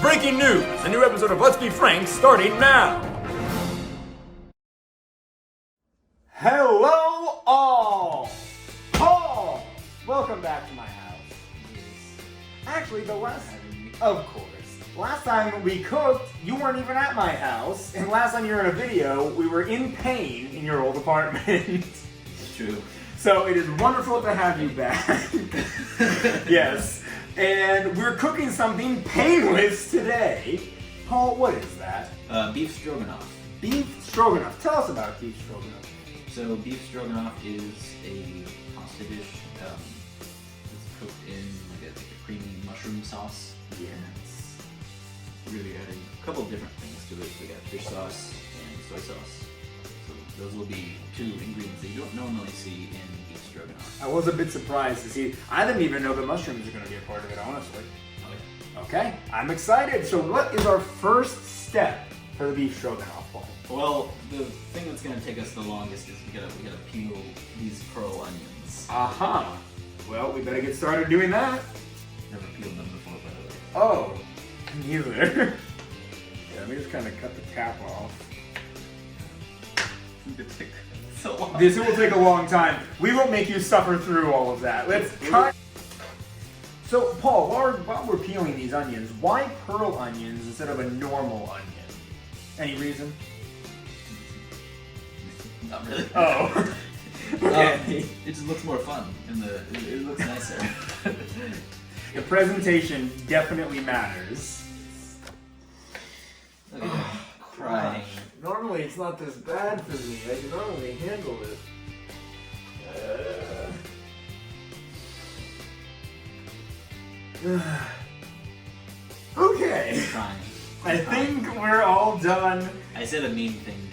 Breaking news! A new episode of Let's Be Frank starting now! Hello all! Paul! Welcome back to my house. Actually, of course. Last time we cooked, you weren't even at my house, and last time you were in a video, we were in pain in your old apartment. It's true. So it is wonderful to have you back. Yes. And we're cooking something painless today. Paul, what is that? Beef stroganoff. Beef stroganoff. Tell us about beef stroganoff. So beef stroganoff is a pasta dish. It's cooked in like a creamy mushroom sauce. Yes. Really adding a couple of different things to it. We got fish sauce and soy sauce. So those will be two ingredients that you don't normally see in beef stroganoff. I was a bit surprised to see. I didn't even know the mushrooms are going to be a part of it, honestly. Okay, I'm excited. So what is our first step for the beef stroganoff, Paul? Well, the thing that's going to take us the longest is we gotta peel these pearl onions. Aha. Well, we better get started doing that. Never peeled them before, by the way. Oh, neither. Yeah, let me just kind of cut the cap off. It took so long. This will take a long time. We won't make you suffer through all of that. Let's cut. So, Paul, while we're peeling these onions, why pearl onions instead of a normal onion? Any reason? Not really. Oh. Okay. It just looks more fun, and it looks nicer. The presentation definitely matters. Look at him crying. Normally it's not this bad for me. I can normally handle it. Okay. Crying. I think we're all done. I said a mean thing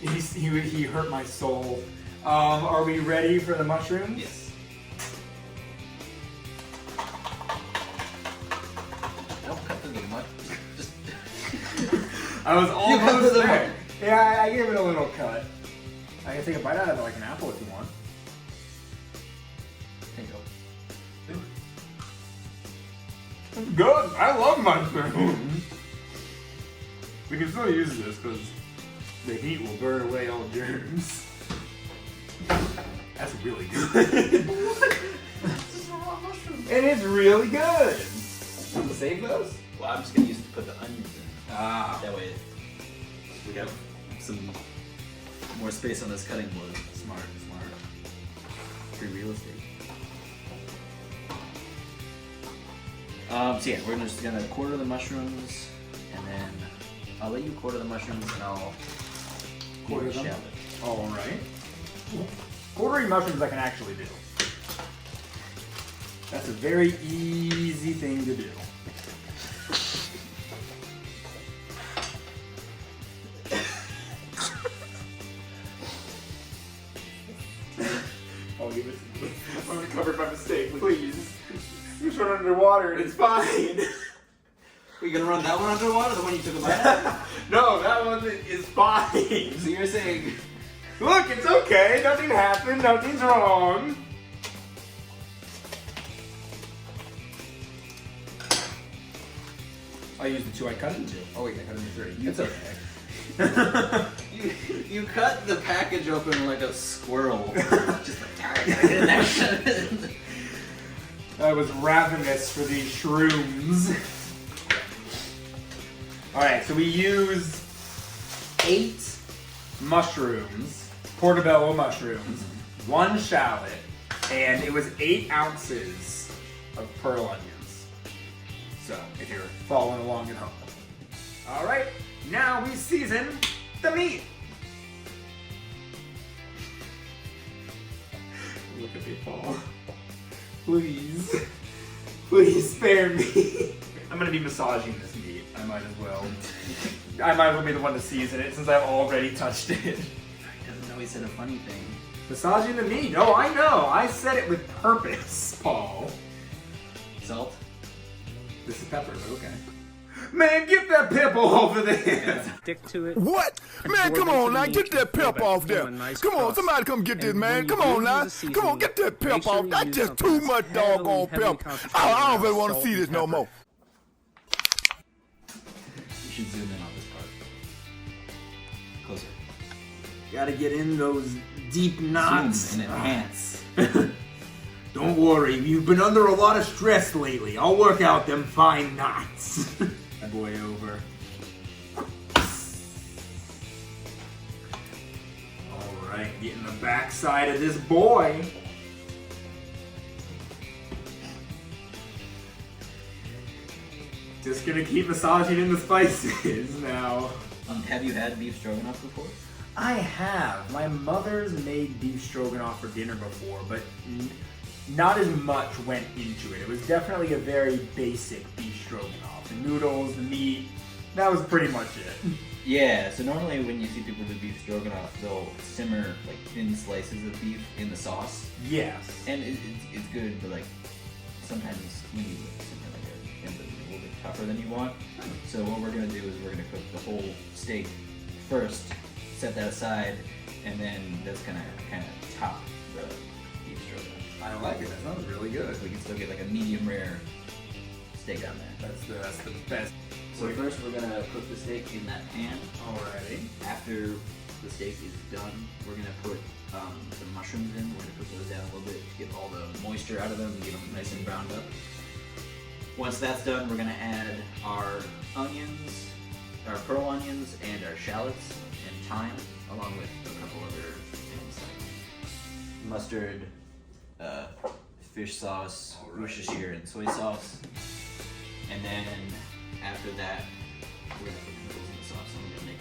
to him. He hurt my soul. Are we ready for the mushrooms? Yes. Don't cut through the mud. Just. I was cut almost through the there. mud. Yeah, I gave it a little cut. I can take a bite out of it like an apple if you want. There you go. It's good. I love mushrooms. We can still use this because the heat will burn away all germs. That's really good. This is a raw mushroom. It is really good. Want to save those? Well, I'm just gonna use it to put the onions in. Ah. That way, we have some more space on this cutting board. Smart. Free real estate. So yeah, we're just gonna quarter the mushrooms, and then I'll let you quarter the mushrooms, and I'll Quarter the them? shallot. All right. Quartering mushrooms I can actually do. That's a very easy thing to do. I'll give it to you. I'm gonna cover my mistake, please. You throw it underwater and it's fine. Are you gonna run that one underwater, the one you took a bite at? No, that one is fine. So you're saying, Look, it's okay. Nothing happened. Nothing's wrong. I used the two I cut into. Oh wait, I cut into three. It's okay. you cut the package open like a squirrel. Just like, I was ravenous for these shrooms. Alright, so we used 8 mushrooms, portobello mushrooms, 1 shallot, and it was 8 ounces of pearl onions. So, if you're following along at home. Alright, now we season the meat. Look at me, Paul. Please. Please spare me. I'm gonna be massaging this meat. I might as well. I might as well be the one to season it since I've already touched it. He doesn't know he said a funny thing. Massaging the meat. Oh, I know. I said it with purpose, Paul. Salt? This is pepper, but okay. Man, get that pepper over there. Stick to it. What? Man, come on now, get that pep off there. Come on, somebody come get this, man. Come on now. Come on, get that pep off. That's just too much doggone pep. I don't really want to see this no more. You should zoom in on this part. Closer. Gotta get in those deep knots. Zoom and enhance. Don't worry, you've been under a lot of stress lately. I'll work out them fine knots. That boy over. Alright, getting the backside of this boy. Just gonna keep massaging in the spices now. Have you had beef stroganoff before? I have. My mother's made beef stroganoff for dinner before, but not as much went into it. It was definitely a very basic beef stroganoff. The noodles, the meat, that was pretty much it. Yeah, so normally when you see people do beef stroganoff, they'll simmer like thin slices of beef in the sauce. Yes. And it's good, but like sometimes when you simmer like a little bit tougher than you want. So what we're gonna do is we're gonna cook the whole steak first, set that aside, and then that's gonna kind of top the beef stroganoff. I like it. That sounds really good. We can still get like a medium rare steak on there. That's the best. So first we're gonna cook the steak in that pan. Alrighty. After the steak is done, we're gonna put some mushrooms in. We're gonna cook those down a little bit to get all the moisture out of them and get them nice and browned up. Once that's done, we're gonna add our onions, our pearl onions, and our shallots and thyme, along with a couple other things like mustard, fish sauce, Worcestershire, and soy sauce. And then after that, we're gonna put the noodles in the sauce, and we're gonna make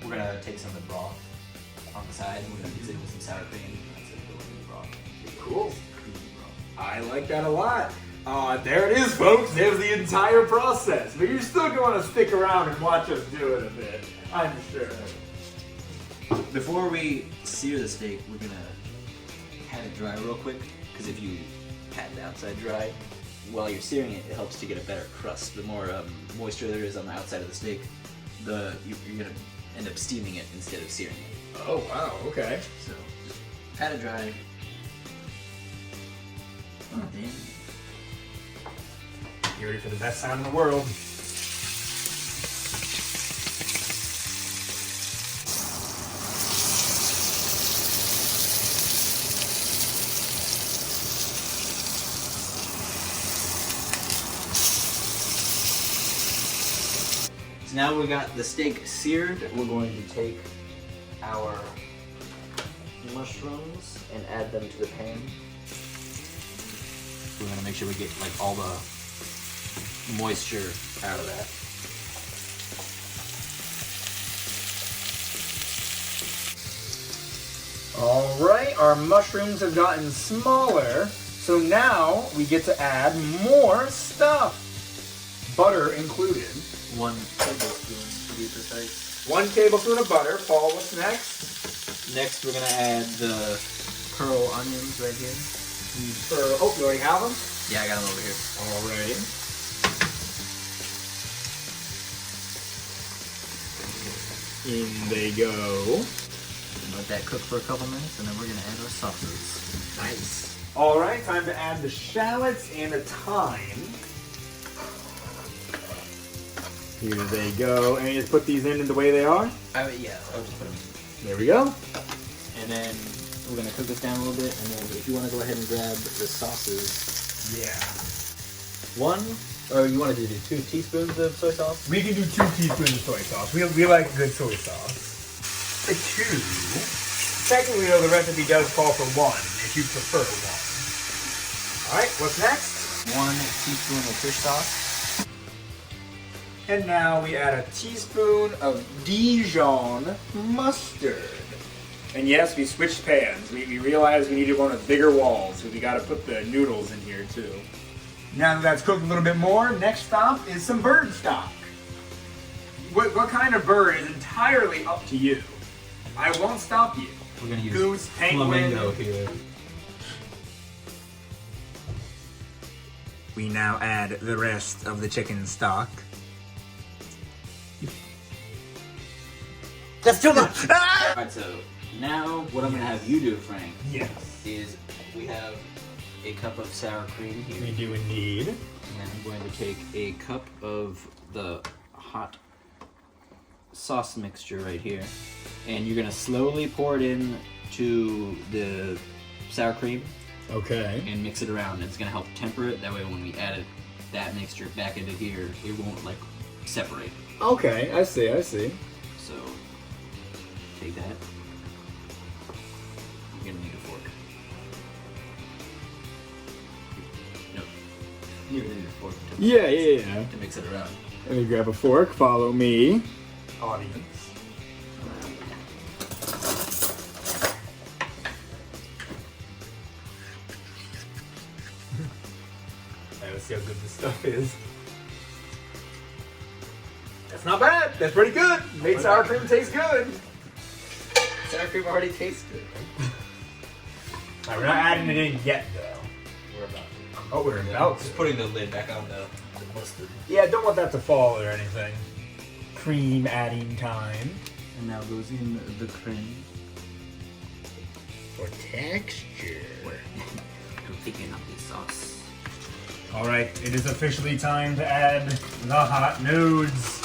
we're gonna take some of the broth on the side, and we're gonna mix it with some sour cream. That's it, go in the broth. Cool. Creamy broth. I like that a lot. There it is, folks. There's the entire process. But you're still going to stick around and watch us do it a bit, I'm sure. Before we sear the steak, we're gonna pat it dry real quick, because if you pat the outside dry, while you're searing it, it helps to get a better crust. The more moisture there is on the outside of the steak, you're gonna end up steaming it instead of searing it. Oh, wow. Okay. So just pat it dry. Oh, damn. You ready for the best sound in the world? So now we got the steak seared, we're going to take our mushrooms and add them to the pan. We're gonna make sure we get like all the moisture out of that. All right, our mushrooms have gotten smaller, so now we get to add more stuff. Butter included. 1 tablespoon to be precise. 1 tablespoon of butter. Paul, what's next? Next we're gonna add the pearl onions right here. Oh, you already have them? Yeah, I got them over here. Alrighty. In they go. Let that cook for a couple minutes, and then we're gonna add our sauces. Nice. All right, time to add the shallots and the thyme. Here they go. And you just put these in the way they are? Yeah, I'll just put them in. There we go. And then we're gonna cook this down a little bit, and then if you want to go ahead and grab the sauces. Yeah. 1, or you want to do 2 teaspoons of soy sauce? We can do 2 teaspoons of soy sauce. We like good soy sauce. 2. Technically, though, the recipe does call for 1, if you prefer 1. All right, what's next? 1 teaspoon of fish sauce. And now we add a teaspoon of Dijon mustard. And yes, we switched pans. We realized we needed one with bigger walls, so we got to put the noodles in here too. Now that that's cooked a little bit more, next stop is some bird stock. What kind of bird is entirely up to you. I won't stop you. We're gonna use Goose, penguin. flamingo here. We now add the rest of the chicken stock. That's too much! Alright, so now what I'm gonna have you do, Frank, Yes. is we have a cup of sour cream here. We do indeed. And I'm going to take a cup of the hot sauce mixture right here. And you're going to slowly pour it in to the sour cream Okay. and mix it around. It's going to help temper it. That way when we add that mixture back into here, it won't like separate. Okay, I see. So take that. You're going to need a fork. No. You're going to need a fork to mix it around. Let me grab a fork. Follow me. Audience. Let's see how good this stuff is. That's not bad. That's pretty good. Made sour cream taste good. Sour cream already tastes good. Alright, we're not adding it in yet, though. We're about to. Oh, we're about to. Just putting the lid back on the mustard. Yeah, don't want that to fall or anything. Cream adding time. And now goes in the cream. For texture. I'm picking up the sauce. Alright, it is officially time to add the hot nudes.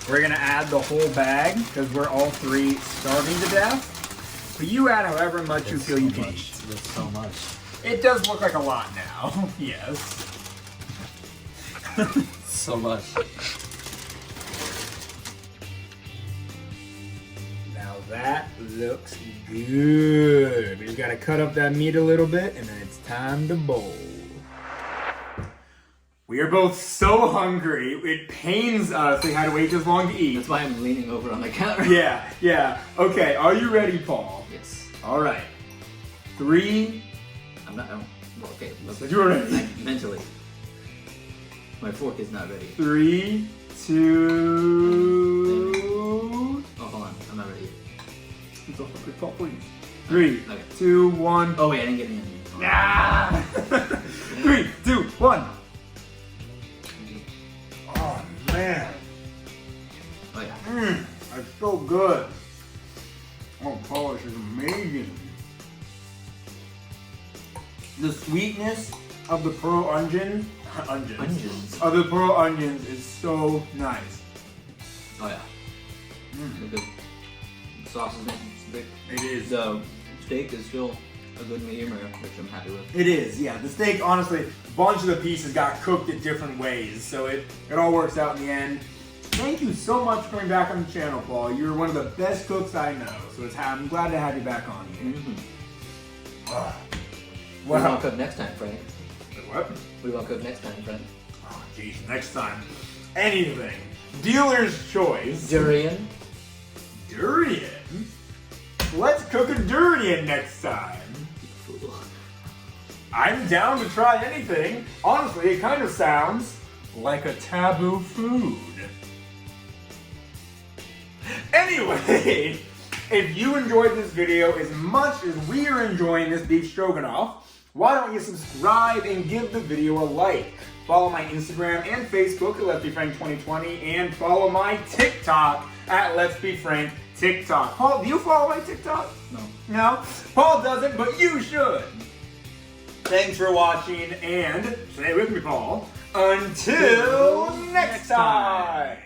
We're gonna add the whole bag because we're all three starving to death. But you add however much you feel you can eat. That's so much. It does look like a lot now. Yes. So much. Now that looks good. We gotta cut up that meat a little bit and then it's time to bowl. We are both so hungry, it pains us we had to wait this long to eat. That's why I'm leaning over on the counter. Yeah. Okay, are you ready, Paul? Yes. Alright. 3. Well, okay. Let's, You're ready. Mentally. My fork is not ready. 3, 2. Oh, hold on. I'm not ready yet. Paul, please. 3, Okay. 2, 1. Oh, wait, I didn't get it in. Ah! 3, 2, 1. Oh, man. Oh, yeah. That's so good. Oh, polish is amazing. The sweetness of the pearl onions of the pearl onions is so nice. Oh, yeah. The good sauce is thick. It is. The steak is still a good medium rare, which I'm happy with. It is, yeah. The steak, honestly, a bunch of the pieces got cooked at different ways, so it all works out in the end. Thank you so much for coming back on the channel, Paul. You're one of the best cooks I know, so I'm glad to have you back on here. What do you want to cook next time, Frank? What? What do you want to cook next time, Frank? Oh, jeez, next time. Anything. Dealer's choice. Durian. Durian? Let's cook a durian next time. I'm down to try anything. Honestly, it kind of sounds like a taboo food. Anyway, if you enjoyed this video as much as we are enjoying this beef stroganoff, why don't you subscribe and give the video a like? Follow my Instagram and Facebook at Let's Be Frank 2020 and follow my TikTok at Let's Be Frank TikTok. Paul, do you follow my TikTok? No? Paul doesn't, but you should. Thanks for watching and stay with me, Paul. Until next time.